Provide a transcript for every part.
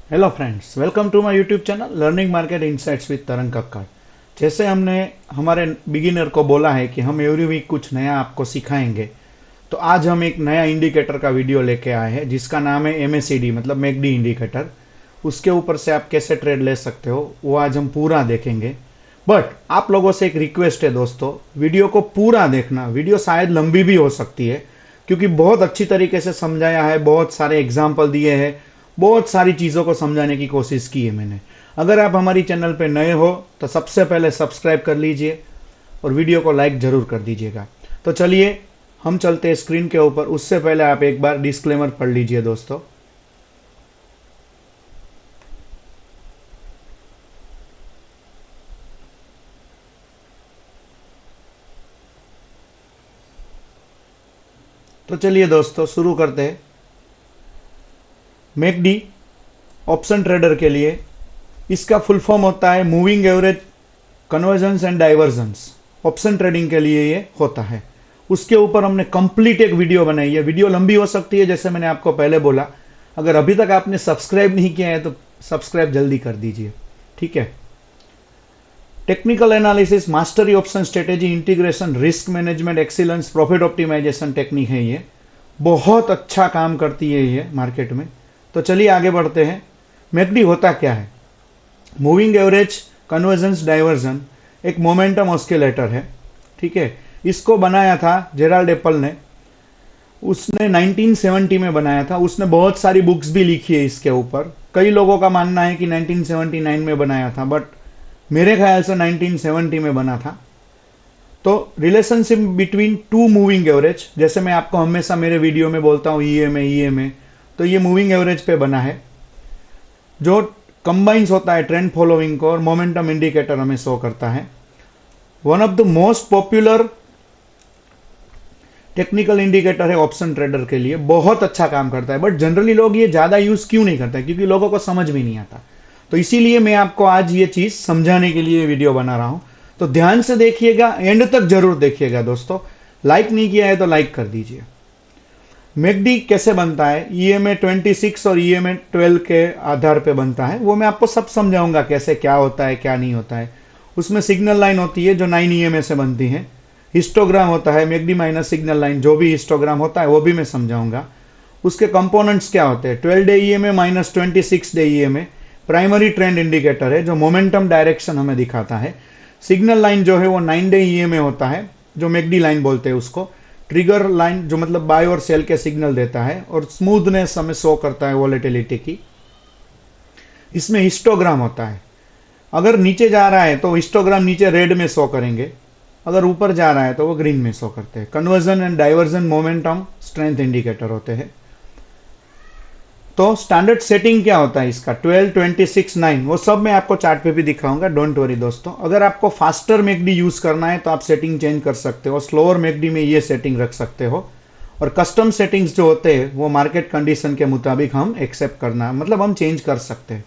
Hello friends, welcome to my YouTube channel learning market insights with Tarang Kakkar. जैसे हमने हमारे beginner को बोला है कि हम एवरी वीक कुछ नया आपको सिखाएंगे, तो आज हम एक नया इंडिकेटर का वीडियो लेके आए हैं जिसका नाम है एमएसीडी, मतलब मैकडी इंडिकेटर। उसके ऊपर से आप कैसे ट्रेड ले सकते हो वो आज हम पूरा देखेंगे। बट आप लोगों से एक रिक्वेस्ट है दोस्तों, वीडियो को पूरा देखना। वीडियो शायद लंबी भी हो सकती है क्योंकि बहुत अच्छी तरीके से समझाया है, बहुत सारे एग्जाम्पल दिए हैं, बहुत सारी चीज़ों को समझाने की कोशिश की है मैंने। अगर आप हमारी चैनल पे नए हो तो सबसे पहले सब्सक्राइब कर लीजिए और वीडियो को लाइक ज़रूर कर दीजिएगा। तो चलिए हम चलते हैं स्क्रीन के ऊपर। उससे पहले आप एक बार डिस्क्लेमर पढ़ लीजिए दोस्तों। तो चलिए दोस्तों शुरू करते हैं। मैकडी ऑप्शन ट्रेडर के लिए इसका फुल फॉर्म होता है moving average convergence and divergence. Option trading के लिए ये होता है। उसके ऊपर हमने कंप्लीट एक वीडियो बनाई है। वीडियो लंबी हो सकती है, जैसे मैंने आपको पहले बोला। अगर अभी तक आपने सब्सक्राइब नहीं किया है तो सब्सक्राइब जल्दी कर दीजिए, ठीक है। Technical analysis, mastery option strategy, integration, risk management, excellence, profit optimisation technique है ये। बहुत अच्छा काम करती है ये मार्केट में। तो चलिए आगे बढ़ते हैं। मैकडी होता क्या है? मूविंग एवरेज कन्वर्जेंस डाइवर्जन एक मोमेंटम ऑस्किलेटर है, ठीक है। इसको बनाया था जेराल्ड एप्पल ने। उसने 1970 में बनाया था। उसने बहुत सारी बुक्स भी लिखी है इसके ऊपर। कई लोगों का मानना है कि 1979 में बनाया था, बट मेरे ख्याल से 1970 में बना था। तो relationship between two moving average, जैसे मैं आपको हमेशा मेरे वीडियो में बोलता हूँ ईएमए, तो ये मूविंग एवरेज पे बना है जो कंबाइंस होता है ट्रेंड फॉलोइंग को और मोमेंटम इंडिकेटर हमें शो करता है। One of the most popular technical indicator है ऑप्शन ट्रेडर के लिए। बहुत अच्छा काम करता है, बट जनरली लोग ये ज्यादा यूज क्यों नहीं करते? क्योंकि लोगों को समझ भी नहीं आता। तो इसीलिए मैं आपको आज ये चीज समझाने के लिए वीडियो बना रहा हूं। तो ध्यान से देखिएगा, एंड तक जरूर देखिएगा दोस्तों। लाइक नहीं किया है तो लाइक कर दीजिए। मैकडी कैसे बनता है? ईएमए 26 और ईएमए 12 के आधार पे बनता है। वो मैं आपको सब समझाऊंगा कैसे, क्या होता है क्या नहीं होता है। उसमें सिग्नल लाइन होती है जो 9 ईएमए से बनती है। हिस्टोग्राम होता है, मैकडी माइनस सिग्नल लाइन, जो भी हिस्टोग्राम होता है वो भी मैं समझाऊंगा। उसके कंपोनेंट्स क्या होते हैं? 12 day EMA minus 26 day EMA primary trend indicator है जो मोमेंटम डायरेक्शन हमें दिखाता है। सिग्नल लाइन जो है वो 9 डे ईएमए होता है, जो मैकडी लाइन बोलते हैं उसको। ट्रिगर लाइन जो मतलब बाय और सेल के सिग्नल देता है, और स्मूथनेस हमें शो करता है वॉलेटिलिटी की। इसमें हिस्टोग्राम होता है। अगर नीचे जा रहा है तो हिस्टोग्राम नीचे रेड में शो करेंगे, अगर ऊपर जा रहा है तो वो ग्रीन में शो करते हैं। Conversion and diversion momentum strength indicator होते हैं। तो स्टैंडर्ड सेटिंग क्या होता है इसका? 12, 26, 9, वो सब मैं आपको चार्ट पे भी दिखाऊंगा, डोंट वरी दोस्तों। अगर आपको फास्टर मैकडी यूज करना है तो आप सेटिंग चेंज कर सकते हो। स्लोअर मैकडी में ये सेटिंग रख सकते हो। और कस्टम सेटिंग्स जो होते हैं वो मार्केट कंडीशन के मुताबिक हम एक्सेप्ट करना, मतलब हम चेंज कर सकते हैं।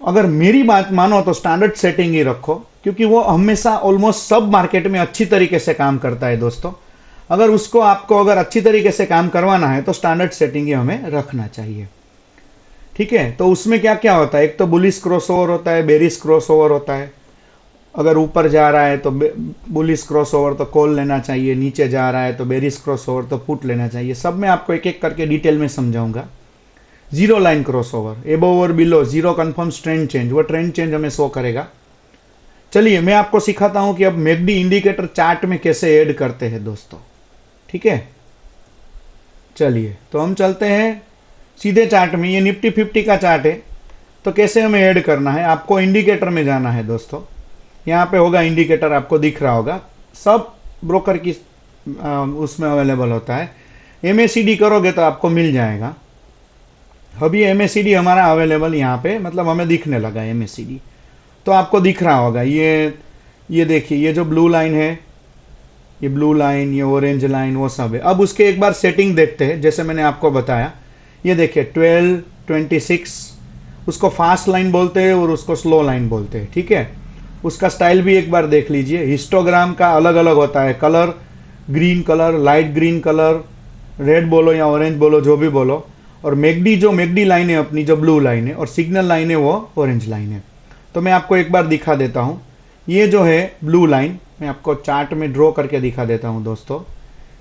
अगर मेरी बात मानो तो स्टैंडर्ड सेटिंग ही रखो, क्योंकि वो हमेशा ऑलमोस्ट सब मार्केट में अच्छी तरीके से काम करता है दोस्तों। अगर उसको आपको अगर अच्छी तरीके से काम करवाना है तो स्टैंडर्ड सेटिंग ही हमें रखना चाहिए, ठीक है। तो उसमें क्या क्या होता है? एक तो बुलिश क्रॉसओवर होता है, बेरिश क्रॉसओवर होता है। अगर ऊपर जा रहा है तो बुलिश क्रॉसओवर तो कॉल लेना चाहिए, नीचे जा रहा है तो बेरिश क्रॉसओवर तो पुट लेना चाहिए। सब मैं आपको एक एक करके डिटेल में समझाऊंगा। जीरो लाइन क्रॉसओवर, एबोव और below, zero confirm trend change, वो ट्रेंड चेंज हमें शो करेगा। चलिए मैं आपको सिखाता हूं कि अब मैकडी इंडिकेटर चार्ट में कैसे ऐड करते हैं दोस्तों, ठीक है। चलिए तो हम चलते हैं सीधे चार्ट में। ये निफ्टी 50 का चार्ट है। तो कैसे हमें ऐड करना है? आपको इंडिकेटर में जाना है दोस्तों। यहाँ पे होगा इंडिकेटर, आपको दिख रहा होगा। सब ब्रोकर की उसमें अवेलेबल होता है। एमएसीडी करोगे तो आपको मिल जाएगा। अभी एमएसीडी हमारा अवेलेबल यहाँ पे, मतलब हमें दिखने लगा एमएसीडी। तो आपको दिख रहा होगा ये देखिए, ये जो ब्लू लाइन है, ये ब्लू लाइन, ये ऑरेंज लाइन, वो सब है। अब उसके एक बार सेटिंग देखते हैं, जैसे मैंने आपको बताया। ये देखिए 12, 26, उसको फास्ट लाइन बोलते हैं और उसको स्लो लाइन बोलते हैं, ठीक है। उसका स्टाइल भी एक बार देख लीजिए। हिस्टोग्राम का अलग अलग होता है colour, green colour, light green colour, red बोलो या ऑरेंज बोलो, जो भी बोलो। और मैकडी जो मैकडी लाइन है अपनी, जो ब्लू लाइन है, और सिग्नल लाइन है वो ऑरेंज लाइन है। तो मैं आपको एक बार दिखा देता हूँ। ये जो है ब्लू लाइन, मैं आपको चार्ट में ड्रॉ करके दिखा देता हूँ दोस्तों।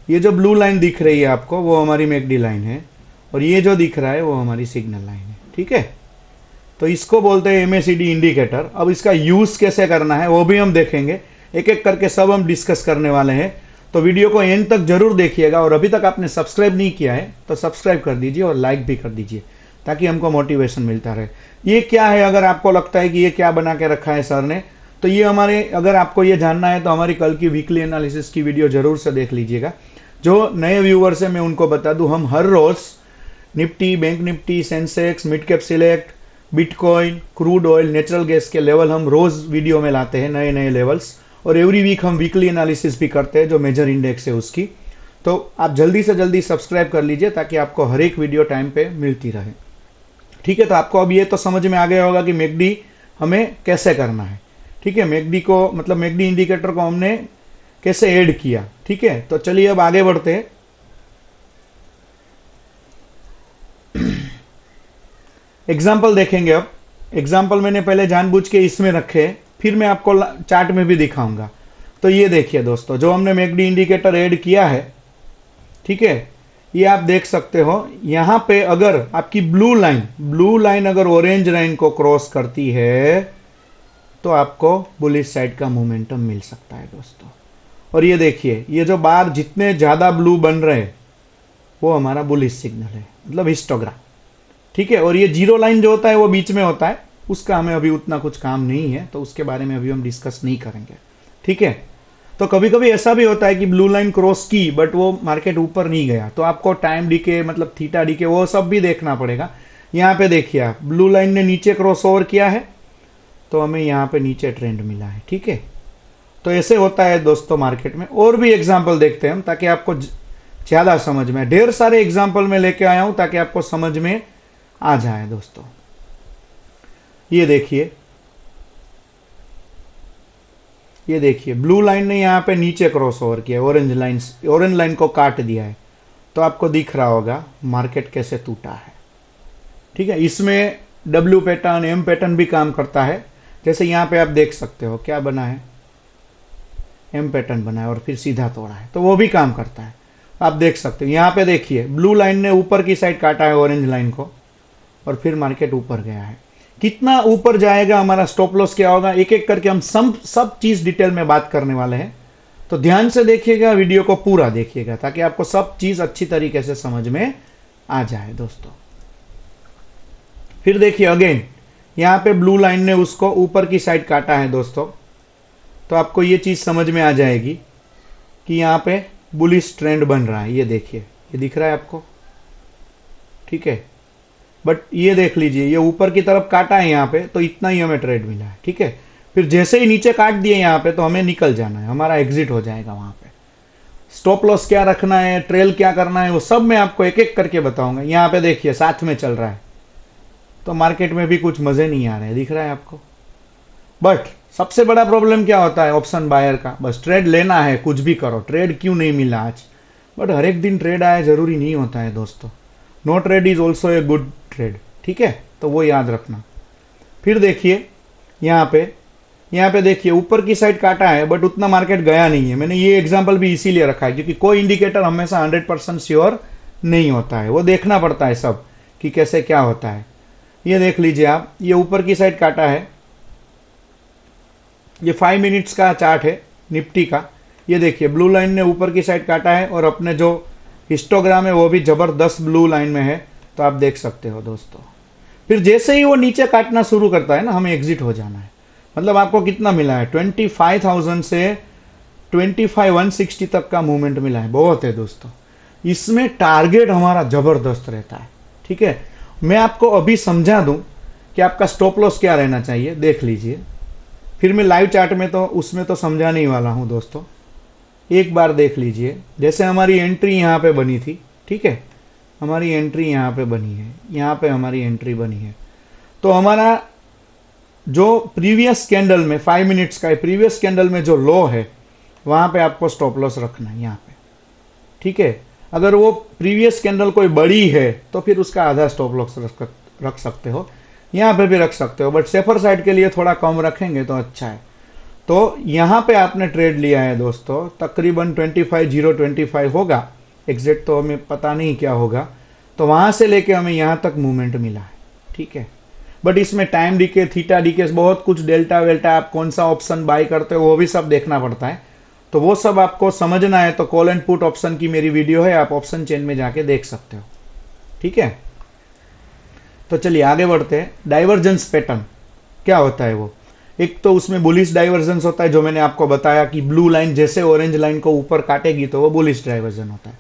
ये जो ब्लू लाइन दिख रही है आपको, वो हमारी मैकडी लाइन है, और ये जो दिख रहा है वो हमारी सिग्नल लाइन है। ठीक है, तो इसको बोलते हैं MACD इंडिकेटर। अब इसका यूज कैसे करना है वो भी हम देखेंगे, एक एक करके सब हम डिस्कस करने वाले हैं। तो वीडियो को एंड तक जरूर देखिएगा, और अभी तक आपने सब्सक्राइब नहीं किया है तो सब्सक्राइब कर दीजिए और लाइक भी कर दीजिए, ताकि हमको मोटिवेशन मिलता रहे। ये क्या है, अगर आपको लगता है कि ये क्या बना के रखा है सर ने, तो ये हमारे, अगर आपको ये जानना है तो हमारी कल की वीकली एनालिसिस की वीडियो जरूर से देख लीजिएगा। जो नए व्यूवर्स है मैं उनको बता दूं, हम हर रोज Nifty, bank Nifty, Sensex, mid cap select, bitcoin, crude oil, natural gas के लेवल हम रोज वीडियो में लाते हैं, नए नए लेवल्स। और एवरी वीक हम वीकली एनालिसिस भी करते हैं जो मेजर इंडेक्स है उसकी। तो आप जल्दी से जल्दी सब्सक्राइब कर लीजिए, ताकि आपको हर एक वीडियो टाइम पे मिलती रहे। ठीक है, तो आपको अब ये तो समझ में आ गया होगा कि मैकडी हमें कैसे करना है। ठीक है, मैकडी को, मतलब मैकडी इंडिकेटर को हमने कैसे ऐड किया। ठीक है, तो चलिए अब आगे बढ़ते हैं। एग्जाम्पल देखेंगे। अब एग्जाम्पल मैंने पहले जानबूझ के इसमें रखे, फिर मैं आपको चार्ट में भी दिखाऊंगा। तो ये देखिए दोस्तों, जो हमने मैकडी इंडिकेटर ऐड किया है, ठीक है, ये आप देख सकते हो। यहां पे अगर आपकी ब्लू लाइन अगर ऑरेंज लाइन को क्रॉस करती है तो आपको बुलिश साइड का मोमेंटम मिल सकता है दोस्तों। और ये देखिए, ये जो बार जितने ज्यादा ब्लू बन रहे हैं वो हमारा बुलिश सिग्नल है, मतलब हिस्टोग्राम। ठीक है, और ये जीरो लाइन जो होता है वो बीच में होता है, उसका हमें अभी उतना कुछ काम नहीं है, तो उसके बारे में अभी हम डिस्कस नहीं करेंगे। ठीक है, तो कभी कभी ऐसा भी होता है कि ब्लू लाइन क्रॉस की बट वो मार्केट ऊपर नहीं गया, तो आपको टाइम डीके, मतलब थीटा डीके, वो सब भी देखना पड़ेगा। यहाँ पे देखिए आप, ब्लू लाइन ने नीचे क्रॉस ओवर किया है तो हमें यहाँ पे नीचे ट्रेंड मिला है। ठीक है, तो ऐसे होता है दोस्तों मार्केट में। और भी एग्जाम्पल देखते हैं हम, ताकि आपको ज्यादा समझ में, ढेर सारे एग्जाम्पल में लेके आया हूं ताकि आपको समझ में आ जाए दोस्तों। ये देखिए, ये देखिए, ब्लू लाइन ने यहाँ पे नीचे क्रॉस ओवर किया, ऑरेंज लाइन को काट दिया है, तो आपको दिख रहा होगा मार्केट कैसे टूटा है। ठीक है, इसमें W पैटर्न, M पैटर्न भी काम करता है। जैसे यहाँ पे आप देख सकते हो क्या बना है, M पैटर्न बना है और फिर सीधा तोड़ा है, तो वो भी काम करता है। आप देख सकते हो यहाँ पे देखिए, ब्लू लाइन ने ऊपर की साइड काटा है ऑरेंज लाइन को, और फिर मार्केट ऊपर गया है। कितना ऊपर जाएगा, हमारा स्टॉप लॉस क्या होगा, एक एक करके हम सब चीज डिटेल में बात करने वाले हैं। तो ध्यान से देखिएगा, वीडियो को पूरा देखिएगा, ताकि आपको सब चीज अच्छी तरीके से समझ में आ जाए दोस्तों। फिर देखिए अगेन, यहाँ पे ब्लू लाइन ने उसको ऊपर की साइड काटा है दोस्तों, तो आपको ये चीज समझ में आ जाएगी कि यहाँ पे बुलिश ट्रेंड बन रहा है। ये देखिए, ये दिख रहा है आपको। ठीक है, बट ये देख लीजिए, ये ऊपर की तरफ काटा है यहाँ पे, तो इतना ही हमें ट्रेड मिला है। ठीक है, फिर जैसे ही नीचे काट दिए यहाँ पे, तो हमें निकल जाना है, हमारा एग्जिट हो जाएगा वहां पे। स्टॉप लॉस क्या रखना है, ट्रेल क्या करना है, वो सब मैं आपको एक एक करके बताऊंगा। यहाँ पे देखिए साथ में चल रहा है, तो मार्केट में भी कुछ मजे नहीं आ रहे हैं, दिख रहा है आपको। बट सबसे बड़ा प्रॉब्लम क्या होता है ऑप्शन बायर का, बस ट्रेड लेना है, कुछ भी करो, ट्रेड क्यों नहीं मिला आज। बट हर एक दिन ट्रेड आया जरूरी नहीं होता है दोस्तों। No trade is also a good trade. ठीक है, तो वो याद रखना। फिर देखिए यहाँ पे देखिए, ऊपर की साइड काटा है बट उतना मार्केट गया नहीं है। मैंने ये एग्जांपल भी इसीलिए रखा है क्योंकि कोई इंडिकेटर हमेशा 100% श्योर नहीं होता है, वो देखना पड़ता है सब कि कैसे क्या होता है। ये देख लीजिए आप, ये ऊपर की साइड काटा है, ये 5 मिनट्स का चार्ट है निफ्टी का। ये देखिए, ब्लू लाइन ने ऊपर की साइड काटा है और अपने जो हिस्टोग्राम है वो भी जबरदस्त ब्लू लाइन में है, तो आप देख सकते हो दोस्तों। फिर जैसे ही वो नीचे काटना शुरू करता है ना, हमें एग्जिट हो जाना है। मतलब आपको कितना मिला है, 25,000 से 25,160 तक का मूवमेंट मिला है, बहुत है दोस्तों। इसमें टारगेट हमारा जबरदस्त रहता है। ठीक है, मैं आपको अभी समझा दूं कि आपका स्टॉप लॉस क्या रहना चाहिए, देख लीजिए। फिर मैं लाइव चार्ट में तो उसमें तो समझाने ही वाला हूं दोस्तों, एक बार देख लीजिए। जैसे हमारी एंट्री यहाँ पे बनी थी, ठीक है, हमारी एंट्री यहाँ पे बनी है, यहाँ पे हमारी एंट्री बनी है, तो हमारा जो प्रीवियस कैंडल में 5 मिनट्स का प्रीवियस कैंडल में जो लो है वहां पे आपको स्टॉप लॉस रखना है यहाँ पे। ठीक है, अगर वो प्रीवियस कैंडल कोई बड़ी है तो फिर उसका आधा स्टॉप लॉस रख सकते हो, यहाँ पे भी रख सकते हो, बट सेफर साइड के लिए थोड़ा कम रखेंगे तो अच्छा है। तो यहाँ पे आपने ट्रेड लिया है दोस्तों, तकरीबन 25,025 होगा, एग्जैक्ट तो हमें पता नहीं क्या होगा। तो वहां से लेके हमें यहाँ तक मूवमेंट मिला है, ठीक है। बट इसमें टाइम डीके, थीटा डीके, बहुत कुछ, डेल्टा वेल्टा, आप कौन सा ऑप्शन बाय करते हो वो भी सब देखना पड़ता है। तो वो सब आपको समझना है तो कॉल एंड पुट ऑप्शन की मेरी वीडियो है, आप ऑप्शन चेन में जाके देख सकते हो, ठीक है। तो चलिए आगे बढ़ते हैं। डाइवर्जेंस पैटर्न क्या होता है वो, एक तो उसमें बुलिश डाइवर्जेंस होता है, जो मैंने आपको बताया कि ब्लू लाइन जैसे ऑरेंज लाइन को ऊपर काटेगी तो वो बुलिश डाइवर्जन होता है।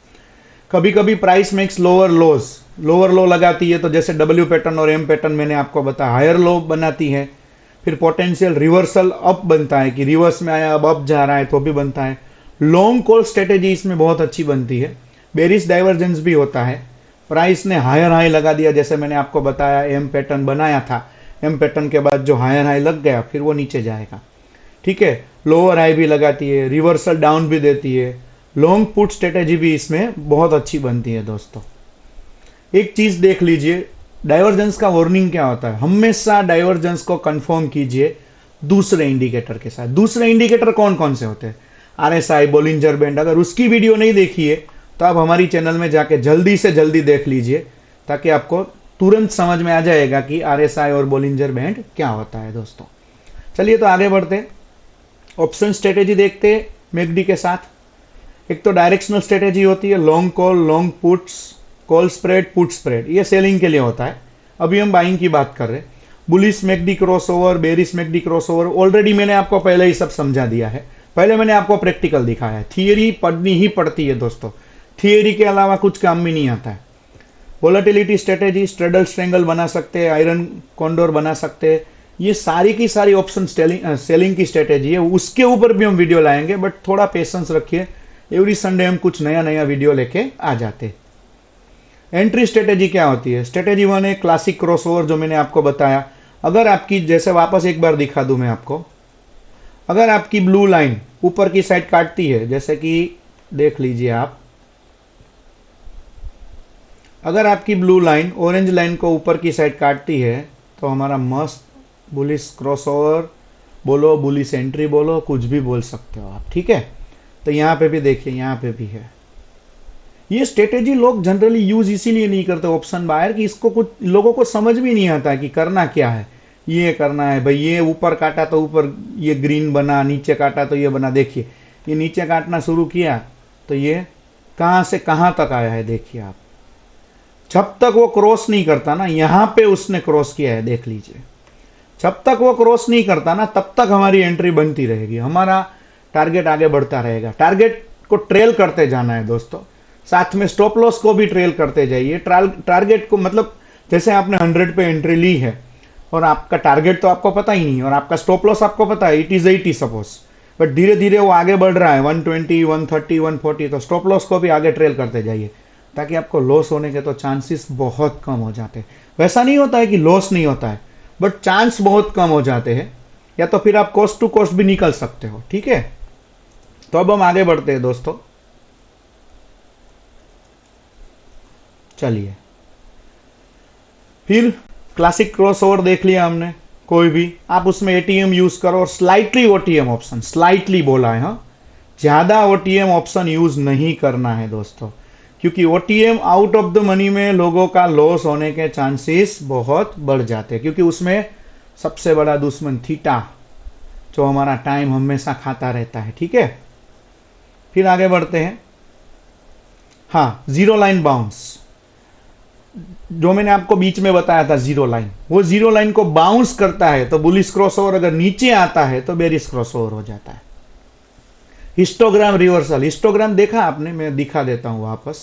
कभी कभी प्राइस मेक्स लोअर लोज, लोअर लो लगाती है, तो जैसे डब्ल्यू पैटर्न और एम पैटर्न मैंने आपको बताया, हायर लो बनाती है। फिर पोटेंशियल रिवर्सल अप बनता है कि रिवर्स में आया अब अप जा रहा है तो भी बनता है। लॉन्ग कॉल स्ट्रेटेजी इसमें बहुत अच्छी बनती है। बेरिश डाइवर्जेंस भी होता है, प्राइस ने हायर हाई लगा दिया, जैसे मैंने आपको बताया एम पैटर्न बनाया था, एम पैटर्न के बाद जो हायर हाई लग गया फिर वो नीचे जाएगा, ठीक है। लोअर हाई भी लगाती है, रिवर्सल डाउन भी देती है। लॉन्ग पुट स्ट्रेटेजी भी इसमें बहुत अच्छी बनती है दोस्तों। एक चीज देख लीजिए, डाइवर्जेंस का वार्निंग क्या होता है, हमेशा डाइवर्जेंस को कंफर्म कीजिए दूसरे इंडिकेटर के साथ। दूसरे इंडिकेटर कौन कौन से होते हैं, आरएसआई, बोलिंजर बैंड। अगर उसकी वीडियो नहीं देखी है तो आप हमारी चैनल में जाके जल्दी से जल्दी देख लीजिए, ताकि आपको तुरंत समझ में आ जाएगा कि आरएसआई और बोलिंजर बैंड क्या होता है दोस्तों। चलिए तो आगे बढ़ते हैं, ऑप्शन स्ट्रेटेजी देखते हैं मैकडी के साथ। एक तो डायरेक्शनल स्ट्रेटेजी होती है, long call, long puts, call spread, put spread, ये सेलिंग के लिए होता है। अभी हम बाइंग की बात कर रहे हैं। Bullish McD crossover, bearish McD crossover already मैंने आपको पहले ही सब समझा दिया है, पहले मैंने आपको प्रैक्टिकल दिखाया है। थियरी पढ़नी ही पड़ती है दोस्तों, थियरी के अलावा कुछ काम भी नहीं आता है। वोलेटिलिटी स्ट्रेटेजी, स्ट्रेडल स्ट्रेंगल बना सकते हैं, आयरन कॉन्डोर बना सकते हैं, ये सारी की सारी ऑप्शन सेलिंग की स्ट्रेटेजी है। उसके ऊपर भी हम वीडियो लाएंगे, बट थोड़ा पेशेंस रखिए, एवरी संडे हम कुछ नया नया वीडियो लेके आ जाते। एंट्री स्ट्रेटेजी क्या होती है, स्ट्रेटेजी वन है क्लासिक क्रॉसओवर, जो मैंने आपको बताया। अगर आपकी, जैसे वापस एक बार दिखा दूं मैं आपको, अगर आपकी ब्लू लाइन ऊपर की साइड काटती है, जैसे कि देख लीजिए आप, अगर आपकी ब्लू लाइन ऑरेंज लाइन को ऊपर की साइड काटती है तो हमारा मस्त बुलिश क्रॉसओवर बोलो, बुलिश एंट्री बोलो, कुछ भी बोल सकते हो आप, ठीक है। तो यहाँ पे भी देखिए, यहाँ पे भी है। ये स्ट्रेटेजी लोग जनरली यूज इसीलिए नहीं करते ऑप्शन बायर, कि इसको कुछ लोगों को समझ भी नहीं आता है कि करना क्या है। ये करना है भाई, ये ऊपर काटा तो ऊपर ये ग्रीन बना, नीचे काटा तो ये बना। देखिए ये नीचे काटना शुरू किया तो ये कहाँ से कहाँ तक आया है, देखिए आप। जब तक वो क्रॉस नहीं करता ना, यहाँ पे उसने क्रॉस किया है, देख लीजिए। जब तक वो क्रॉस नहीं करता ना, तब तक हमारी एंट्री बनती रहेगी, हमारा टारगेट आगे बढ़ता रहेगा। टारगेट को ट्रेल करते जाना है दोस्तों, साथ में स्टॉप लॉस को भी ट्रेल करते जाइए। टारगेट को, मतलब जैसे आपने 100 पे एंट्री ली है और आपका टारगेट तो आपको पता ही नहीं और आपका स्टॉप लॉस आपको पता है, इट इज 80 सपोज, बट धीरे धीरे वो आगे बढ़ रहा है 120, 130, 140, तो स्टॉप लॉस को भी आगे ट्रेल करते जाइए, ताकि आपको लॉस होने के तो चांसेस बहुत कम हो जाते हैं। वैसा नहीं होता है कि लॉस नहीं होता है, बट चांस बहुत कम हो जाते हैं, या तो फिर आप कॉस्ट टू कॉस्ट भी निकल सकते हो, ठीक है। तो अब हम आगे बढ़ते हैं दोस्तों। चलिए, फिर क्लासिक क्रॉसओवर देख लिया हमने, कोई भी आप उसमें एटीएम यूज करो, और स्लाइटली ओटीएम ऑप्शन, स्लाइटली बोला है, हाँ, ज्यादा ओटीएम ऑप्शन यूज नहीं करना है दोस्तों, क्योंकि OTM out of the money में लोगों का लॉस होने के चांसेस बहुत बढ़ जाते हैं, क्योंकि उसमें सबसे बड़ा दुश्मन थीटा, जो हमारा टाइम हमेशा खाता रहता है, ठीक है। फिर आगे बढ़ते हैं। हाँ, जीरो लाइन बाउंस, जो मैंने आपको बीच में बताया था, जीरो लाइन, वो जीरो लाइन को बाउंस करता है तो बुलिश क्रॉसओवर, अगर नीचे आता है तो बेरिश क्रॉसओवर हो जाता है। हिस्टोग्राम रिवर्सल, हिस्टोग्राम देखा आपने, मैं दिखा देता हूं वापस।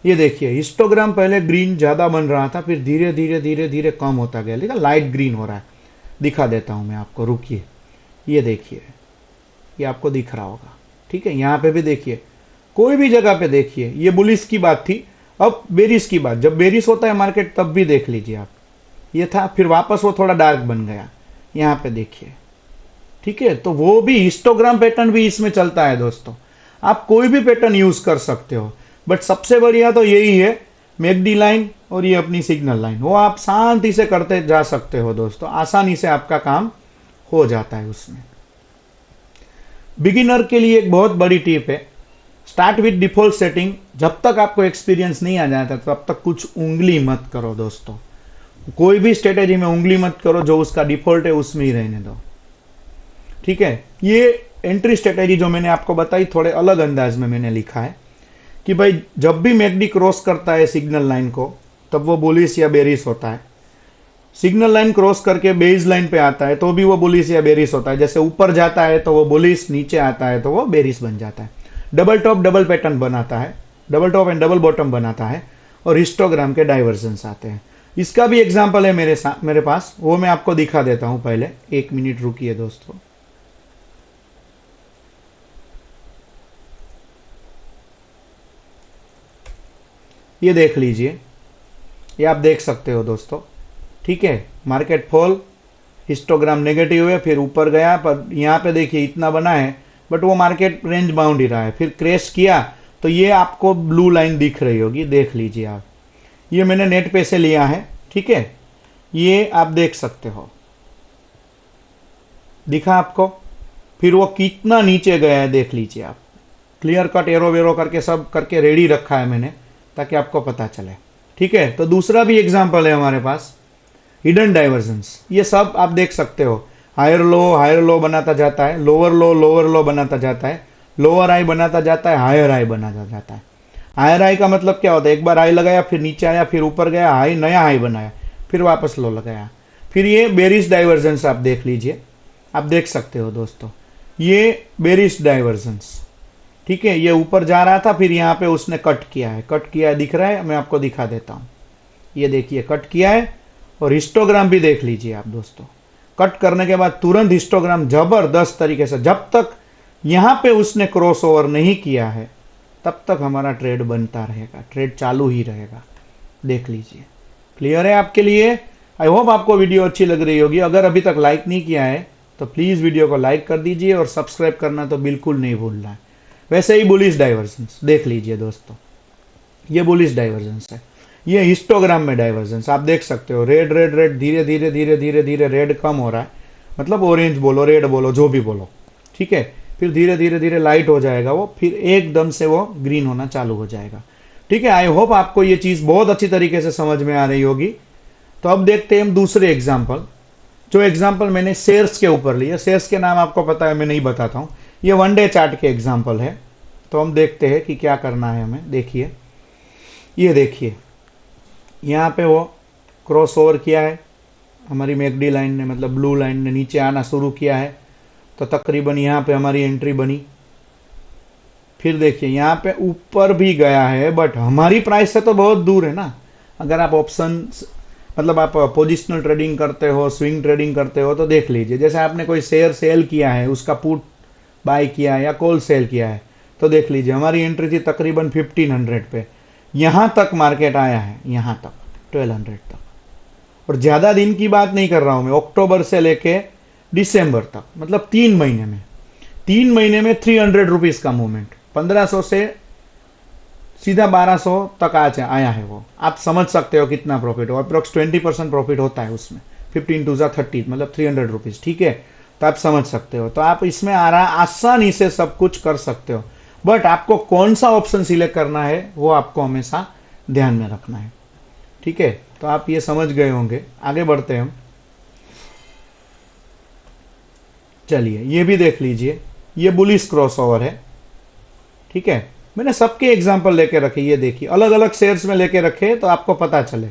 ये देखिए, हिस्टोग्राम पहले ग्रीन ज्यादा बन रहा था, फिर धीरे धीरे धीरे धीरे कम होता गया, लेकिन लाइट ग्रीन हो रहा है। दिखा देता हूं मैं आपको, रुकिए। ये देखिए, ये आपको दिख रहा होगा, ठीक है। यहां पे भी देखिए, कोई भी जगह पे देखिए, ये बुलिश की बात थी। अब बेरिश की बात, जब बेरिश होता है मार्केट तब भी देख लीजिए आप, ये था, फिर वापस वो थोड़ा डार्क बन गया, यहां पे देखिए, ठीक है। तो वो भी हिस्टोग्राम पैटर्न भी इसमें चलता है दोस्तों। आप कोई भी पैटर्न यूज कर सकते हो, बट सबसे बढ़िया तो यही है, मैकडी लाइन और ये अपनी सिग्नल लाइन, वो आप शांति से करते जा सकते हो दोस्तों, आसानी से आपका काम हो जाता है उसमें। बिगिनर के लिए एक बहुत बड़ी टिप है, स्टार्ट विद डिफॉल्ट सेटिंग। जब तक आपको एक्सपीरियंस नहीं आ जाता तब तक कुछ उंगली मत करो दोस्तों, कोई भी स्ट्रेटेजी में उंगली मत करो, जो उसका डिफॉल्ट है उसमें ही रहने दो, ठीक है। ये एंट्री स्ट्रेटेजी जो मैंने आपको बताई थोड़े अलग अंदाज में मैंने लिखा है कि भाई जब भी मैकडी क्रॉस करता है सिग्नल लाइन को तब वो बुलिश या बेरिश होता है, सिग्नल लाइन क्रॉस करके बेस लाइन पे आता है तो भी वो बुलिश या बेरिश होता है, जैसे ऊपर जाता है तो वो बुलिश, नीचे आता है तो वो बेरिश बन जाता है। डबल टॉप डबल पैटर्न बनाता है, double top and double bottom बनाता है, और हिस्टोग्राम के डाइवर्जेंस आते हैं। इसका भी एग्जांपल है मेरे पास, वो मैं आपको दिखा देता हूं। पहले 1 मिनट रुकिए दोस्तों। ये देख लीजिए, ये आप देख सकते हो दोस्तों, ठीक है। मार्केट फॉल, हिस्टोग्राम नेगेटिव है, फिर ऊपर गया, पर यहाँ पे देखिए इतना बना है बट वो मार्केट रेंज बाउंड ही रहा है, फिर क्रैश किया तो ये आपको ब्लू लाइन दिख रही होगी, देख लीजिए आप। ये मैंने नेट पे से लिया है, ठीक है, ये आप देख सकते हो, दिखा आपको। फिर वो कितना नीचे गया है देख लीजिए आप, क्लियर कट एरो वेरो करके सब करके रेडी रखा है मैंने ताकि आपको पता चले, ठीक है। तो दूसरा भी एग्जांपल है हमारे पास, हिडन डाइवर्जेंस। ये सब आप देख सकते हो, हायर लो बनाता जाता है, लोअर लो बनाता जाता है, लोअर हाई बनाता जाता है, हायर हाई बनाता जाता है। हायर हाई का मतलब क्या होता है, एक बार हाई लगाया फिर नीचे आया फिर ऊपर गया, हाई नया हाई बनाया फिर वापस लो लगाया। फिर ये बेरिश डाइवर्जेंस आप देख लीजिए, आप देख सकते हो दोस्तों, ये बेरिश डाइवर्जेंस, ठीक है। ये ऊपर जा रहा था फिर यहाँ पे उसने कट किया है, दिख रहा है, मैं आपको दिखा देता हूँ। ये देखिए कट किया है, और हिस्टोग्राम भी देख लीजिए आप दोस्तों। कट करने के बाद तुरंत हिस्टोग्राम जबरदस्त तरीके से, जब तक यहां पे उसने क्रॉस ओवर नहीं किया है तब तक हमारा ट्रेड बनता रहेगा, ट्रेड चालू ही रहेगा, देख लीजिए। क्लियर है आपके लिए? आई होप आपको वीडियो अच्छी लग रही होगी। अगर अभी तक लाइक नहीं किया है तो प्लीज वीडियो को लाइक कर दीजिए, और सब्सक्राइब करना तो बिल्कुल नहीं भूलना है। वैसे ही बुलिश डाइवर्जेंस देख लीजिए दोस्तों, ये बुलिश डाइवर्जेंस है, ये हिस्टोग्राम में डाइवर्जेंस आप देख सकते हो। रेड रेड रेड, धीरे धीरे धीरे धीरे धीरे रेड कम हो रहा है, मतलब ऑरेंज बोलो रेड बोलो जो भी बोलो, ठीक है। फिर धीरे धीरे धीरे लाइट हो जाएगा वो, फिर एकदम से वो ग्रीन होना चालू हो जाएगा, ठीक है। आई होप आपको ये चीज बहुत अच्छी तरीके से समझ में आ रही होगी। तो अब देखते हैं हम दूसरे एग्जाम्पल, जो एग्जाम्पल मैंने शेयर्स के ऊपर लिया। शेयर्स के नाम आपको पता है, मैं नहीं बताता हूँ, ये 1 डे चार्ट के एग्जाम्पल है। तो हम देखते हैं कि क्या करना है हमें। देखिए, ये देखिए यहाँ पे वो क्रॉस ओवर किया है, हमारी मैकडी लाइन ने, मतलब ब्लू लाइन ने नीचे आना शुरू किया है, तो तकरीबन यहाँ पे हमारी एंट्री बनी। फिर देखिए यहाँ पे ऊपर भी गया है, बट हमारी प्राइस से तो बहुत दूर है ना। अगर आप ऑप्शन मतलब आप पोजिशनल ट्रेडिंग करते हो, स्विंग ट्रेडिंग करते हो, तो देख लीजिए, जैसे आपने कोई शेयर सेल किया है, उसका पुट बाय किया है या कॉल सेल किया है, तो देख लीजिए हमारी एंट्री थी तकरीबन 1500 पे, यहाँ तक मार्केट आया है, यहाँ तक 1200 तक। और ज़्यादा दिन की बात नहीं कर रहा हूँ मैं, अक्टूबर से लेके दिसंबर तक, मतलब 3 महीने में, 3 महीने में 300 रुपीज़ का मूवमेंट, 1500 से सीधा 1200 तक आया है वो। आप समझ सकते हो कितना प्रॉफिट हो, अप्रोक्स 20% प्रॉफिट होता है उसमें, 15 टू 30 मतलब 300 रुपीज़, ठीक है। तो आप समझ सकते हो, तो आप इसमें आसानी से सब कुछ कर सकते हो। बट आपको कौन सा ऑप्शन सिलेक्ट करना है वो आपको हमेशा ध्यान में रखना है, ठीक है। तो आप ये समझ गए होंगे। आगे बढ़ते हैं हम। चलिए ये भी देख लीजिए, ये बुलिश क्रॉसओवर है, ठीक है। मैंने सबके एग्जांपल लेके रखे, ये देखिए अलग अलग शेयर्स में लेके रखे तो आपको पता चले।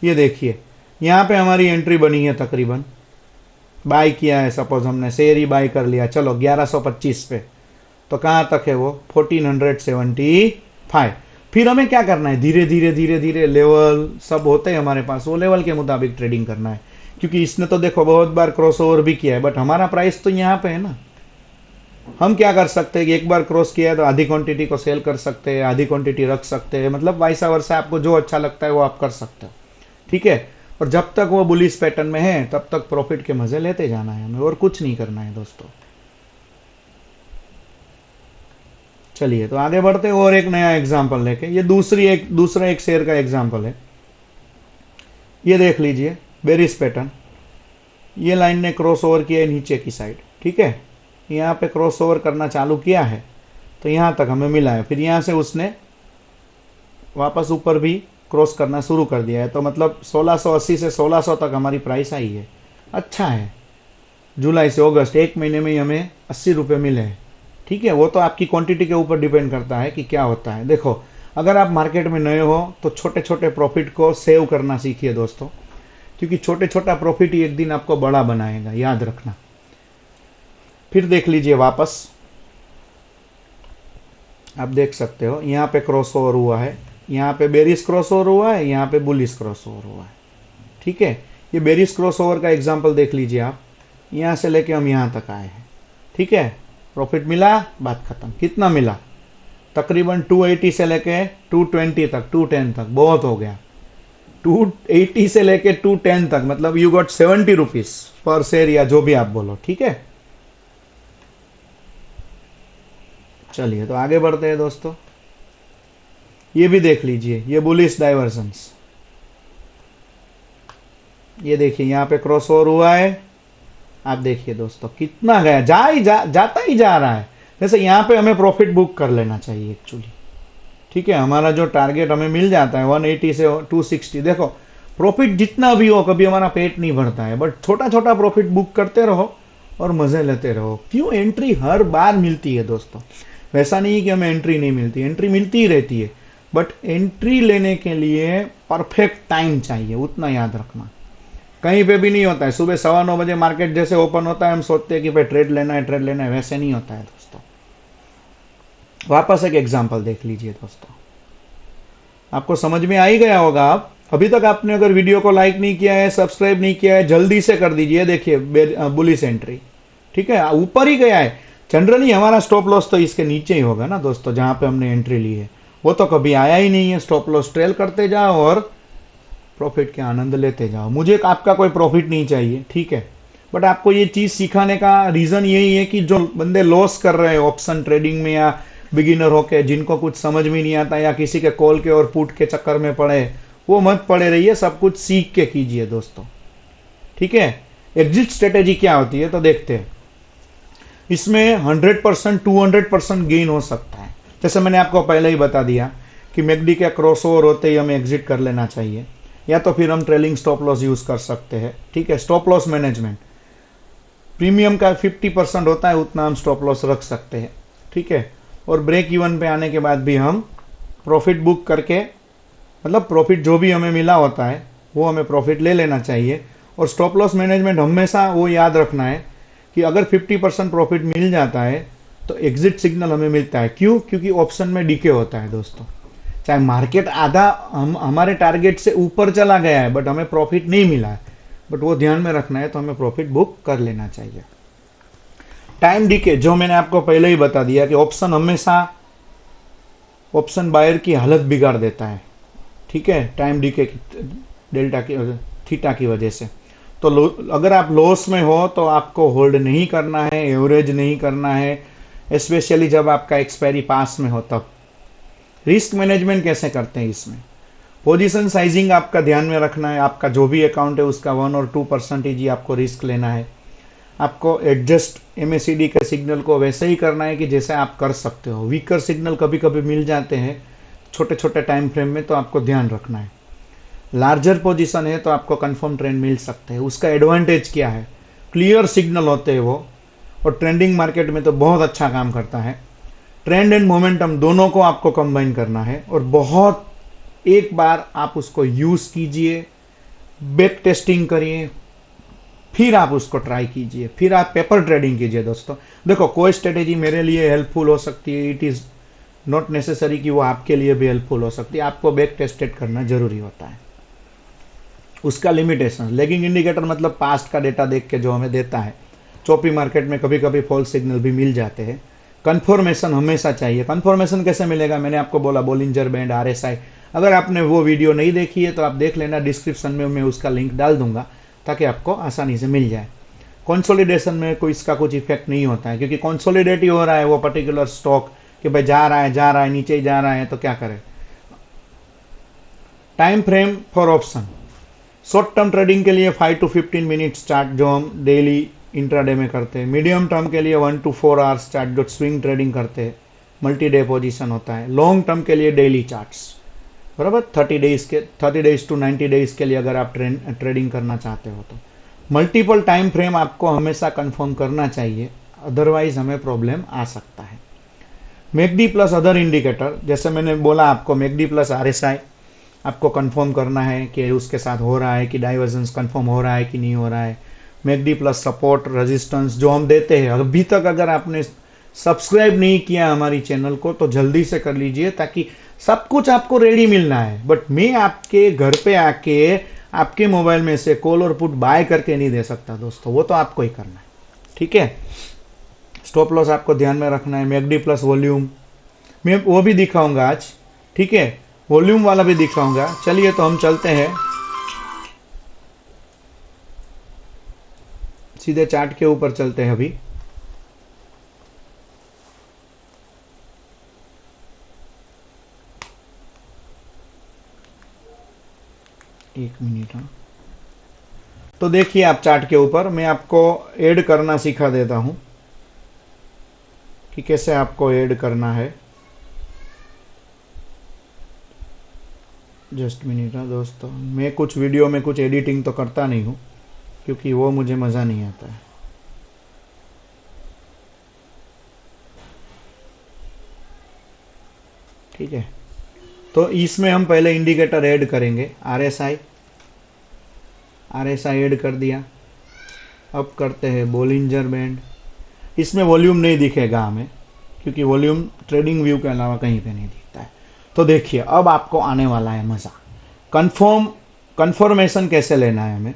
ये देखिए यहाँ पे हमारी एंट्री बनी है, तकरीबन बाय किया है, सपोज हमने शेयर ही बाय कर लिया, चलो 1125 पे, तो कहाँ तक है वो 1475। फिर हमें क्या करना है, धीरे धीरे धीरे धीरे लेवल सब होते हैं हमारे पास, वो लेवल के मुताबिक ट्रेडिंग करना है। क्योंकि इसने तो देखो बहुत बार क्रॉस ओवर भी किया है, बट हमारा प्राइस तो यहाँ पे है ना। हम क्या कर सकते हैं कि एक बार क्रॉस किया है तो आधी क्वांटिटी को सेल कर सकते हैं, आधी क्वांटिटी रख सकते हैं, मतलब वाइसा वर्सा आपको जो अच्छा लगता है वो आप कर सकते हो, ठीक है। और जब तक वो बुलिश पैटर्न में है तब तक प्रॉफिट के मजे लेते जाना है हमें, और कुछ नहीं करना है दोस्तों। चलिए तो आगे बढ़ते हैं और एक नया एग्जांपल लेके। ये दूसरा एक शेयर का एग्जांपल है। ये देख लीजिए बेरिस पैटर्न, ये लाइन ने क्रॉस ओवर किया है नीचे की साइड, ठीक है। यहाँ पे क्रॉस ओवर करना चालू किया है तो यहाँ तक हमें मिला है, फिर यहाँ से उसने वापस ऊपर भी क्रॉस करना शुरू कर दिया है। तो मतलब 1680 से 1600 तक हमारी प्राइस आई है। अच्छा है, जुलाई से अगस्त 1 महीने में ही हमें 80 रुपये मिले हैं, ठीक है। वो तो आपकी क्वांटिटी के ऊपर डिपेंड करता है कि क्या होता है। देखो अगर आप मार्केट में नए हो तो छोटे छोटे प्रॉफिट को सेव करना सीखिए दोस्तों, क्योंकि छोटे छोटा प्रॉफिट ही एक दिन आपको बड़ा बनाएगा, याद रखना। फिर देख लीजिए वापस, आप देख सकते हो यहाँ पे क्रॉस ओवर हुआ है, यहाँ पे बेरिस क्रॉस ओवर हुआ है, यहाँ पे बुलिस क्रॉस ओवर हुआ है, ठीक है। ये बेरिस क्रॉस ओवर का एग्जांपल देख लीजिए आप, यहाँ से लेके हम यहाँ तक आए हैं, ठीक है। प्रॉफिट मिला, बात खत्म। कितना मिला? तकरीबन 280 से लेके 220 तक, 210 तक, बहुत हो गया। 280 से लेके 210 तक, मतलब you got 70 rupees per share, या जो भी आप बोलो, ठीक है। चलिए तो आगे बढ़ते हैं दोस्तों। ये भी देख लीजिए, ये बुलिश डाइवर्जेंस, ये देखिए यहाँ पे क्रॉस ओवर हुआ है। आप देखिए दोस्तों कितना गया, जाता ही जा रहा है। जैसे यहाँ पे हमें प्रॉफिट बुक कर लेना चाहिए एक्चुअली, ठीक है। हमारा जो टारगेट हमें मिल जाता है 180 से 260। देखो प्रॉफिट जितना भी हो, कभी हमारा पेट नहीं भरता है, बट छोटा छोटा प्रॉफिट बुक करते रहो और मजे लेते रहो। क्यों? एंट्री हर बार मिलती है दोस्तों, वैसा नहीं है कि हमें एंट्री नहीं मिलती, एंट्री मिलती ही रहती है, बट एंट्री लेने के लिए परफेक्ट टाइम चाहिए, उतना याद रखना। कहीं पे भी नहीं होता है सुबह 9:15 बजे मार्केट जैसे ओपन होता है हम सोचते हैं कि भाई ट्रेड लेना है, वैसे नहीं होता है दोस्तों। वापस एक एग्जांपल देख लीजिए दोस्तों, आपको समझ में आ ही गया होगा। आप अभी तक आपने अगर वीडियो को लाइक नहीं किया है, सब्सक्राइब नहीं किया है, जल्दी से कर दीजिए। देखिए बुलिश एंट्री, ठीक है, ऊपर ही गया है। जनरली हमारा स्टॉप लॉस तो इसके नीचे ही होगा ना दोस्तों, जहां पे हमने एंट्री ली है वो तो कभी आया ही नहीं है। स्टॉप लॉस ट्रेल करते जाओ और प्रॉफिट के आनंद लेते जाओ। मुझे आपका कोई प्रॉफिट नहीं चाहिए, ठीक है, बट आपको ये चीज सिखाने का रीजन यही है कि जो बंदे लॉस कर रहे हैं ऑप्शन ट्रेडिंग में, या बिगिनर होके जिनको कुछ समझ में नहीं आता, या किसी के कॉल के और पुट के चक्कर में पड़े, वो मत पड़े रहिए, सब कुछ सीख के कीजिए दोस्तों, ठीक है। एग्जिट स्ट्रेटेजी क्या होती है तो देखते हैं। इसमें 100% 200% गेन हो सकता है। जैसे मैंने आपको पहले ही बता दिया कि मैकडी के क्रॉस ओवर होते ही हमें एग्जिट कर लेना चाहिए, या तो फिर हम ट्रेलिंग स्टॉप लॉस यूज कर सकते हैं, ठीक है। स्टॉप लॉस मैनेजमेंट प्रीमियम का 50% होता है, उतना हम स्टॉप लॉस रख सकते हैं, ठीक है। और ब्रेक इवन पे आने के बाद भी हम प्रॉफिट बुक करके, मतलब प्रॉफिट जो भी हमें मिला होता है वो हमें प्रॉफिट ले लेना चाहिए। और स्टॉप लॉस मैनेजमेंट हमेशा वो याद रखना है कि अगर 50% प्रॉफिट मिल जाता है तो एग्जिट सिग्नल हमें मिलता है। क्यों? क्योंकि ऑप्शन में डीके होता है दोस्तों। चाहे मार्केट आधा हमारे टारगेट से ऊपर चला गया है बट हमें प्रॉफिट नहीं मिला है, बट वो ध्यान में रखना है, तो हमें प्रॉफिट बुक कर लेना चाहिए। टाइम डीके जो मैंने आपको पहले ही बता दिया कि ऑप्शन हमेशा ऑप्शन बायर की हालत बिगाड़ देता है, ठीक है, टाइम डीके डेल्टा की थीटा की वजह से। तो अगर आप लॉस में हो तो आपको होल्ड नहीं करना है, एवरेज नहीं करना है, स्पेशली जब आपका एक्सपायरी पास में हो तब। रिस्क मैनेजमेंट कैसे करते हैं इसमें? पोजीशन साइजिंग आपका ध्यान में रखना है। आपका जो भी अकाउंट है उसका 1 और 2% ही आपको रिस्क लेना है। आपको एडजस्ट MACD के सिग्नल को वैसे ही करना है कि जैसे आप कर सकते हो। वीकर सिग्नल कभी कभी मिल जाते हैं छोटे छोटे टाइम फ्रेम में, तो आपको ध्यान रखना है। लार्जर पोजीशन है तो आपको कंफर्म ट्रेंड मिल सकते हैं। उसका एडवांटेज क्या है? क्लियर सिग्नल होते हैं वो, और ट्रेंडिंग मार्केट में तो बहुत अच्छा काम करता है। ट्रेंड एंड मोमेंटम दोनों को आपको कंबाइन करना है, और बहुत एक बार आप उसको यूज कीजिए, बैक टेस्टिंग करिए, फिर आप उसको ट्राई कीजिए, फिर आप पेपर ट्रेडिंग कीजिए दोस्तों। देखो कोई स्ट्रेटेजी मेरे लिए हेल्पफुल हो सकती है, इट इज नॉट नेसेसरी कि वो आपके लिए भी हेल्पफुल हो सकती है। आपको बैक टेस्टेड करना जरूरी होता है। उसका लिमिटेशन, लेगिंग इंडिकेटर मतलब पास्ट का डेटा देख के जो हमें देता है। चौपी मार्केट में कभी कभी फॉल्स सिग्नल भी मिल जाते हैं। कंफर्मेशन हमेशा चाहिए। कंफर्मेशन कैसे मिलेगा? मैंने आपको बोला बोलिंजर बैंड, RSI। अगर आपने वो वीडियो नहीं देखी है तो आप देख लेना, डिस्क्रिप्शन में मैं उसका लिंक डाल दूंगा ताकि आपको आसानी से मिल जाए। कंसोलिडेशन में कोई इसका कुछ इफेक्ट नहीं होता है, क्योंकि कंसोलिडेट ही हो रहा है वो पर्टिकुलर स्टॉक कि भाई जा रहा है नीचे ही जा रहा है, तो क्या करें। Time frame for option, short term trading के लिए 5 to 15 मिनट चार्ट जो हम डेली इंट्राडे में करते हैं। मीडियम टर्म के लिए 1 to 4 आवर्स चार्ट जो स्विंग ट्रेडिंग करते हैं, मल्टी डे पोजीशन होता है। लॉन्ग टर्म के लिए डेली चार्ट्स, बराबर 30 डेज टू 90 डेज के लिए अगर आप ट्रेडिंग करना चाहते हो तो मल्टीपल टाइम फ्रेम आपको हमेशा कंफर्म करना चाहिए, अदरवाइज हमें प्रॉब्लम आ सकता है। मैकडी प्लस अदर इंडिकेटर, जैसे मैंने बोला आपको मैकडी प्लस आरएसआई आपको कंफर्म करना है कि उसके साथ हो रहा है कि डाइवर्जेंस कंफर्म हो रहा है कि नहीं हो रहा है। मैकडी प्लस सपोर्ट रेजिस्टेंस जो हम देते हैं, अभी तक अगर आपने सब्सक्राइब नहीं किया हमारी चैनल को तो जल्दी से कर लीजिए, ताकि सब कुछ आपको रेडी मिलना है। बट मैं आपके घर पे आके आपके मोबाइल में से कॉल और पुट बाय करके नहीं दे सकता दोस्तों, वो तो आपको ही करना है, ठीक है। स्टॉप लॉस आपको ध्यान में रखना है। मैकडी प्लस वॉल्यूम मैं वो भी दिखाऊंगा आज, ठीक है, वॉल्यूम वाला भी दिखाऊंगा। चलिए तो हम चलते हैं सीधे चार्ट के ऊपर चलते हैं अभी। एक मिनट, हाँ। तो देखिए आप चार्ट के ऊपर मैं आपको ऐड करना सिखा देता हूं कि कैसे आपको ऐड करना है। जस्ट मिनट दोस्तों, मैं कुछ वीडियो में कुछ एडिटिंग तो करता नहीं हूँ क्योंकि वो मुझे मज़ा नहीं आता है। ठीक है, तो इसमें हम पहले इंडिकेटर ऐड करेंगे। आरएसआई ऐड कर दिया। अब करते हैं बोलिंजर बैंड। इसमें वॉल्यूम नहीं दिखेगा हमें क्योंकि वॉल्यूम ट्रेडिंग व्यू के अलावा कहीं पे नहीं दिखता है। तो देखिए अब आपको आने वाला है मज़ा। कन्फर्मेशन कैसे लेना है हमें।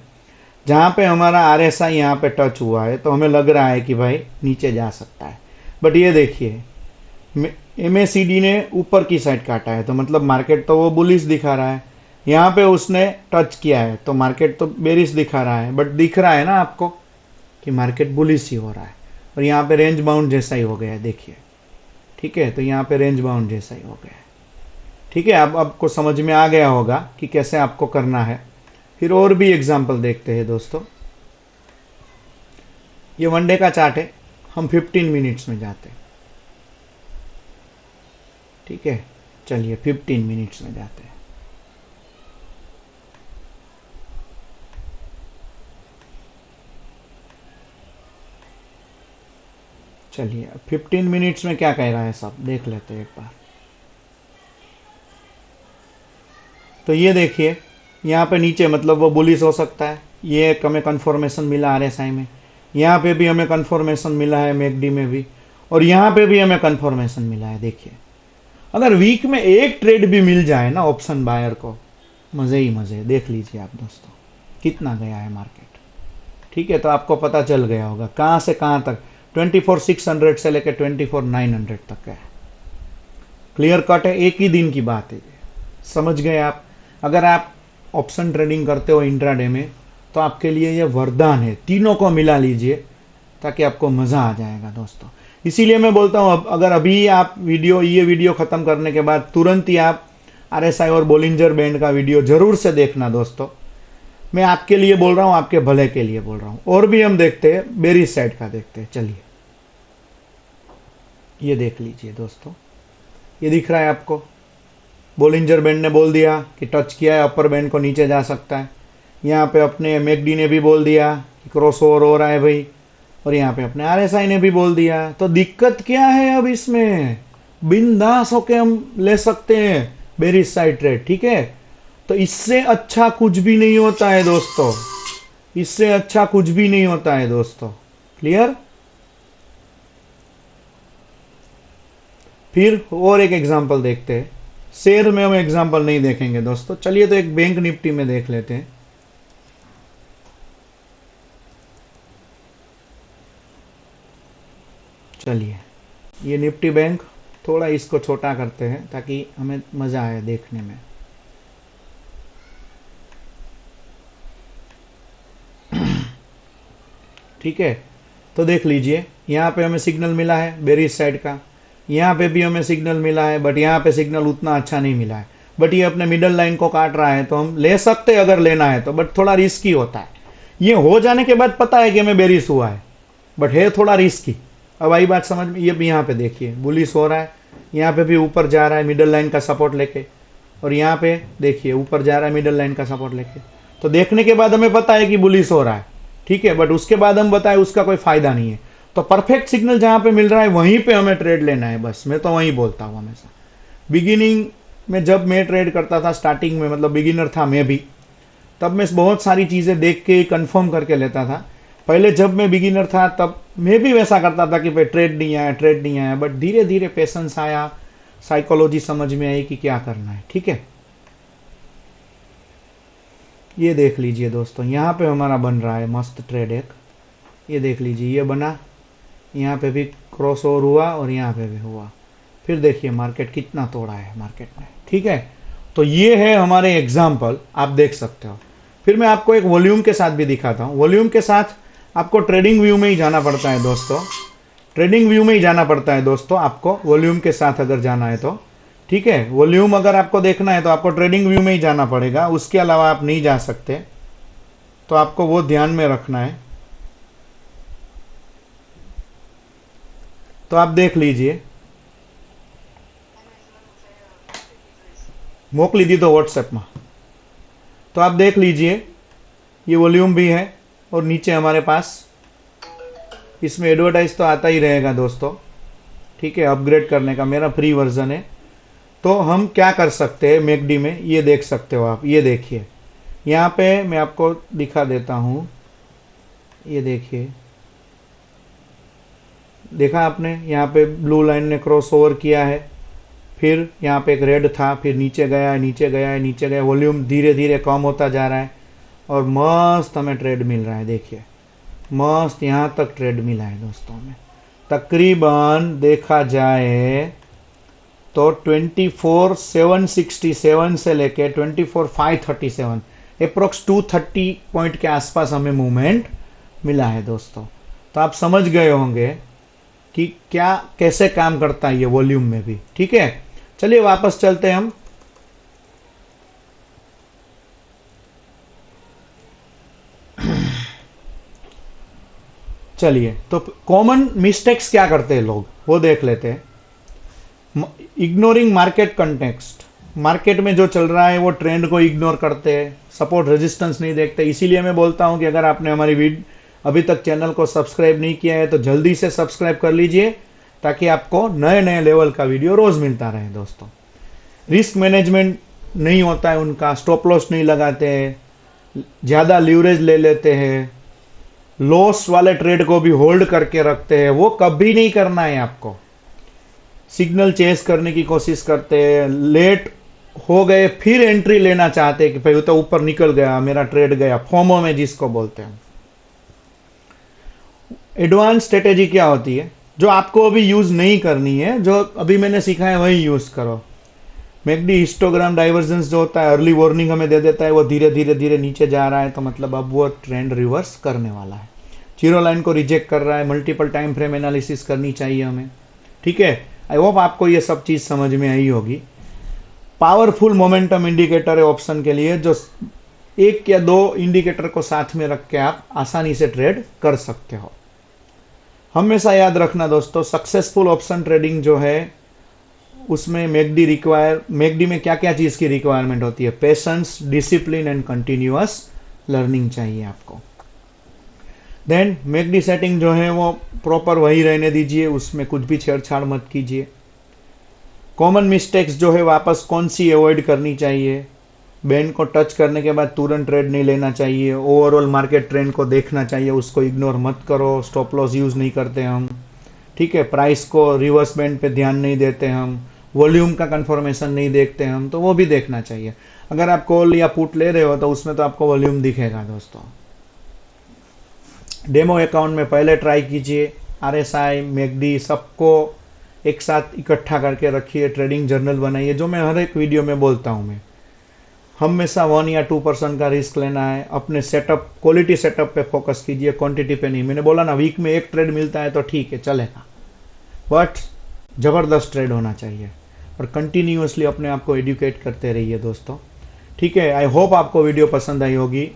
जहाँ पे हमारा आरएसआई यहाँ पे टच हुआ है तो हमें लग रहा है कि भाई नीचे जा सकता है, बट ये देखिए एमएसीडी ने ऊपर की साइड काटा है, तो मतलब मार्केट तो वो बुलिश दिखा रहा है। यहाँ पे उसने टच किया है तो मार्केट तो बेरिश दिखा रहा है, बट दिख रहा है ना आपको कि मार्केट बुलिश ही हो रहा है। और यहाँ पे रेंज बाउंड जैसा ही हो गया है, देखिए, ठीक है। तो यहाँ पे रेंज बाउंड जैसा ही हो गया है, ठीक है। अब आपको समझ में आ गया होगा कि कैसे आपको करना है। फिर और भी एग्जाम्पल देखते हैं दोस्तों। ये वन डे का चार्ट है, हम 15 मिनट्स में जाते हैं, ठीक है। चलिए 15 मिनट्स में जाते हैं। चलिए 15 मिनट्स में क्या कह रहा है सब देख लेते हैं एक बार। तो ये देखिए यहाँ पे नीचे मतलब वो बुलिश हो सकता है। ये एक हमें कन्फर्मेशन मिला आरएसआई में, यहाँ पे भी हमें कन्फर्मेशन मिला है मैकडी में भी, और यहाँ पे भी हमें कन्फर्मेशन मिला है। देखिए अगर वीक में एक ट्रेड भी मिल जाए ना ऑप्शन बायर को, मज़े ही मज़े। देख लीजिए आप दोस्तों कितना गया है मार्केट, ठीक है। तो आपको पता चल गया होगा कहाँ से कहाँ तक, 24,600 से लेकर 24,900 तक है। क्लियर कट है, एक ही दिन की बात है, समझ गए आप। अगर आप ऑप्शन ट्रेडिंग करते हो इंट्राडे में तो आपके लिए ये वरदान है, तीनों को मिला लीजिए ताकि आपको मज़ा आ जाएगा दोस्तों। इसीलिए मैं बोलता हूँ अगर अभी आप ये वीडियो ख़त्म करने के बाद तुरंत ही आप आरएसआई और बोलिंजर बैंड का वीडियो ज़रूर से देखना दोस्तों। मैं आपके लिए बोल रहा हूँ, आपके भले के लिए बोल रहा हूँ। और भी हम देखते हैं, बेरिश साइड का देखते हैं। चलिए ये देख लीजिए दोस्तों, ये दिख रहा है आपको। बोलिंजर बैंड ने बोल दिया कि टच किया है अपर बैंड को, नीचे जा सकता है। यहाँ पे अपने मैकडी ने भी बोल दिया कि क्रॉस ओवर हो रहा है भाई, और यहाँ पे अपने आरएसआई ने भी बोल दिया। तो दिक्कत क्या है अब इसमें, बिंदास होके हम ले सकते हैं बेरिश साइड ट्रेड, ठीक है। तो इससे अच्छा कुछ भी नहीं होता है दोस्तों, इससे अच्छा कुछ भी नहीं होता है दोस्तों। क्लियर। फिर और एक एग्जांपल देखते हैं। शेयर में हम एग्जांपल नहीं देखेंगे दोस्तों। चलिए तो एक बैंक निफ्टी में देख लेते हैं। चलिए ये निफ्टी बैंक, थोड़ा इसको छोटा करते हैं ताकि हमें मज़ा आए देखने में। ठीक है, तो देख लीजिए यहाँ पे हमें सिग्नल मिला है बेरिश साइड का। यहाँ पे भी हमें सिग्नल मिला है, बट यहाँ पे सिग्नल उतना अच्छा नहीं मिला है, बट ये अपने मिडल लाइन को काट रहा है, तो हम ले सकते हैं अगर लेना है तो, बट थोड़ा रिस्की होता है। ये हो जाने के बाद पता है कि हमें बेरिश हुआ है, बट है थोड़ा रिस्की। अब आई बात समझ में। ये भी यहाँ पे देखिए बुलिश हो रहा है, यहाँ पे भी ऊपर जा रहा है मिडल लाइन का सपोर्ट लेके, और यहाँ पे देखिए ऊपर जा रहा है मिडल लाइन का सपोर्ट लेके। तो देखने के बाद हमें पता है कि बुलिश हो रहा है, ठीक है, बट उसके बाद हम बताए उसका कोई फायदा नहीं है। तो परफेक्ट सिग्नल जहाँ पे मिल रहा है वहीं पे हमें ट्रेड लेना है, बस मैं तो वहीं बोलता हूँ हमेशा। बिगिनिंग में जब मैं ट्रेड करता था, स्टार्टिंग में, मतलब बिगिनर था मैं भी, तब मैं बहुत सारी चीज़ें देख के कंफर्म करके लेता था। पहले जब मैं बिगिनर था तब मैं भी वैसा करता था कि भाई ट्रेड नहीं आया, ट्रेड नहीं आया, बट धीरे धीरे पेशेंस आया, साइकोलॉजी समझ में आई कि क्या करना है, ठीक है। ये देख लीजिए दोस्तों, यहाँ पे हमारा बन रहा है मस्त ट्रेड एक, ये देख लीजिए, ये बना, यहाँ पे भी क्रॉस ओवर हुआ और यहाँ पे भी हुआ। फिर देखिए मार्केट कितना तोड़ा है मार्केट ने, ठीक है। तो ये है हमारे एग्जाम्पल, आप देख सकते हो। फिर मैं आपको एक वॉल्यूम के साथ भी दिखाता हूँ। वॉल्यूम के साथ आपको ट्रेडिंग व्यू में ही जाना पड़ता है दोस्तों, ट्रेडिंग व्यू में ही जाना पड़ता है दोस्तों आपको, वॉल्यूम के साथ अगर जाना है तो, ठीक है। वॉल्यूम अगर आपको देखना है तो आपको ट्रेडिंग व्यू में ही जाना पड़ेगा, उसके अलावा आप नहीं जा सकते, तो आपको वो ध्यान में रखना है। तो आप देख लीजिए, मोकली दी दो व्हाट्सएप में। तो आप देख लीजिए ये वॉल्यूम भी है, और नीचे हमारे पास इसमें एडवर्टाइज तो आता ही रहेगा दोस्तों, ठीक है। अपग्रेड करने का मेरा फ्री वर्जन है। तो हम क्या कर सकते हैं मैकडी में, ये देख सकते हो आप, ये देखिए यहाँ पे मैं आपको दिखा देता हूँ, ये देखिए, देखा आपने, यहाँ पे ब्लू लाइन ने क्रॉस ओवर किया है, फिर यहाँ पे एक रेड था, फिर नीचे गया है, नीचे गया है, नीचे गया, वॉल्यूम धीरे धीरे कम होता जा रहा है, और मस्त हमें ट्रेड मिल रहा है। देखिए मस्त यहाँ तक ट्रेड मिला है दोस्तों में, तकरीबन देखा जाए तो 24,767 से लेके 24,537, अप्रोक्स 230 पॉइंट के आसपास हमें मूवमेंट मिला है दोस्तों। तो आप समझ गए होंगे कि क्या कैसे काम करता है ये वॉल्यूम में भी, ठीक है। चलिए वापस चलते हैं हम। चलिए, तो कॉमन मिस्टेक्स क्या करते हैं लोग, वो देख लेते हैं। इग्नोरिंग मार्केट कंटेक्स्ट, मार्केट में जो चल रहा है वो ट्रेंड को इग्नोर करते हैं, सपोर्ट रेजिस्टेंस नहीं देखते। इसीलिए मैं बोलता हूं कि अगर आपने हमारी अभी तक चैनल को सब्सक्राइब नहीं किया है तो जल्दी से सब्सक्राइब कर लीजिए, ताकि आपको नए नए लेवल का वीडियो रोज मिलता रहे दोस्तों। रिस्क मैनेजमेंट नहीं होता है उनका, स्टॉप लॉस नहीं लगाते हैं, ज़्यादा लीवरेज ले लेते हैं, लॉस वाले ट्रेड को भी होल्ड करके रखते हैं, वो कभी नहीं करना है आपको। सिग्नल चेस करने की कोशिश करते हैं, लेट हो गए फिर एंट्री लेना चाहते हैं कि भाई तो ऊपर निकल गया मेरा ट्रेड गया, फोमो में जिसको बोलते हैं। एडवांस स्ट्रेटेजी क्या होती है, जो आपको अभी यूज नहीं करनी है, जो अभी मैंने सीखा है वही यूज करो। मैकडी हिस्टोग्राम डाइवर्जेंस जो होता है, अर्ली वार्निंग हमें दे देता है, वो धीरे धीरे धीरे नीचे जा रहा है, तो मतलब अब वो ट्रेंड रिवर्स करने वाला है। जीरो लाइन को रिजेक्ट कर रहा है, मल्टीपल टाइम फ्रेम एनालिसिस करनी चाहिए हमें, ठीक है। आई होप आपको ये सब चीज़ समझ में आई होगी। पावरफुल मोमेंटम इंडिकेटर है ऑप्शन के लिए, जो एक या दो इंडिकेटर को साथ में रख के आप आसानी से ट्रेड कर सकते हो। हमेशा याद रखना दोस्तों, सक्सेसफुल ऑप्शन ट्रेडिंग जो है उसमें मैकडी में क्या क्या चीज़ की रिक्वायरमेंट होती है, patience, discipline and continuous learning चाहिए आपको। देन मैकडी सेटिंग जो है वो प्रॉपर वही रहने दीजिए, उसमें कुछ भी छेड़छाड़ मत कीजिए। कॉमन मिस्टेक्स जो है वापस कौन सी अवॉइड करनी चाहिए, बैंड को टच करने के बाद तुरंत ट्रेड नहीं लेना चाहिए, ओवरऑल मार्केट ट्रेंड को देखना चाहिए, उसको इग्नोर मत करो, स्टॉप लॉस यूज़ नहीं करते हम, ठीक है। प्राइस को रिवर्स बैंड पे ध्यान नहीं देते हम, वॉल्यूम का कंफर्मेशन नहीं देखते हम, तो वो भी देखना चाहिए। अगर आप कॉल या पुट ले रहे हो तो उसमें तो आपको वॉल्यूम दिखेगा दोस्तों। डेमो अकाउंट में पहले ट्राई कीजिए, RSI, मैकडी सबको एक साथ इकट्ठा करके रखिए, ट्रेडिंग जर्नल बनाइए, जो मैं हर एक वीडियो में बोलता हूँ। मैं हमेशा 1 या 2% का रिस्क लेना है, अपने सेटअप, क्वालिटी सेटअप पे फोकस कीजिए, क्वांटिटी पे नहीं। मैंने बोला ना, वीक में एक ट्रेड मिलता है तो ठीक है चलेगा, बट ज़बरदस्त ट्रेड होना चाहिए। और कंटिन्यूअसली अपने आप को एडुकेट करते रहिए दोस्तों। ठीक है, आई होप आपको वीडियो पसंद आई होगी।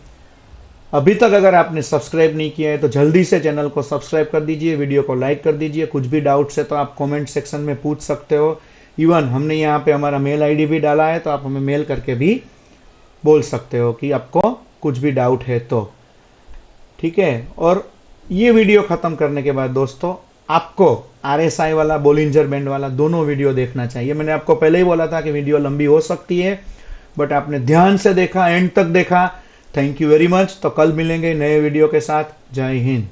अभी तक अगर आपने सब्सक्राइब नहीं किया है तो जल्दी से चैनल को सब्सक्राइब कर दीजिए, वीडियो को लाइक कर दीजिए। कुछ भी डाउट्स है तो आप कमेंट सेक्शन में पूछ सकते हो। इवन हमने यहाँ पे हमारा मेल आईडी भी डाला है, तो आप हमें मेल करके भी बोल सकते हो कि आपको कुछ भी डाउट है तो। ठीक है, और ये वीडियो खत्म करने के बाद दोस्तों आपको RSI वाला, बोलिंजर बैंड वाला दोनों वीडियो देखना चाहिए। मैंने आपको पहले ही बोला था कि वीडियो लंबी हो सकती है, बट आपने ध्यान से देखा, एंड तक देखा। Thank you very much. तो कल मिलेंगे नए वीडियो के साथ। जय हिंद।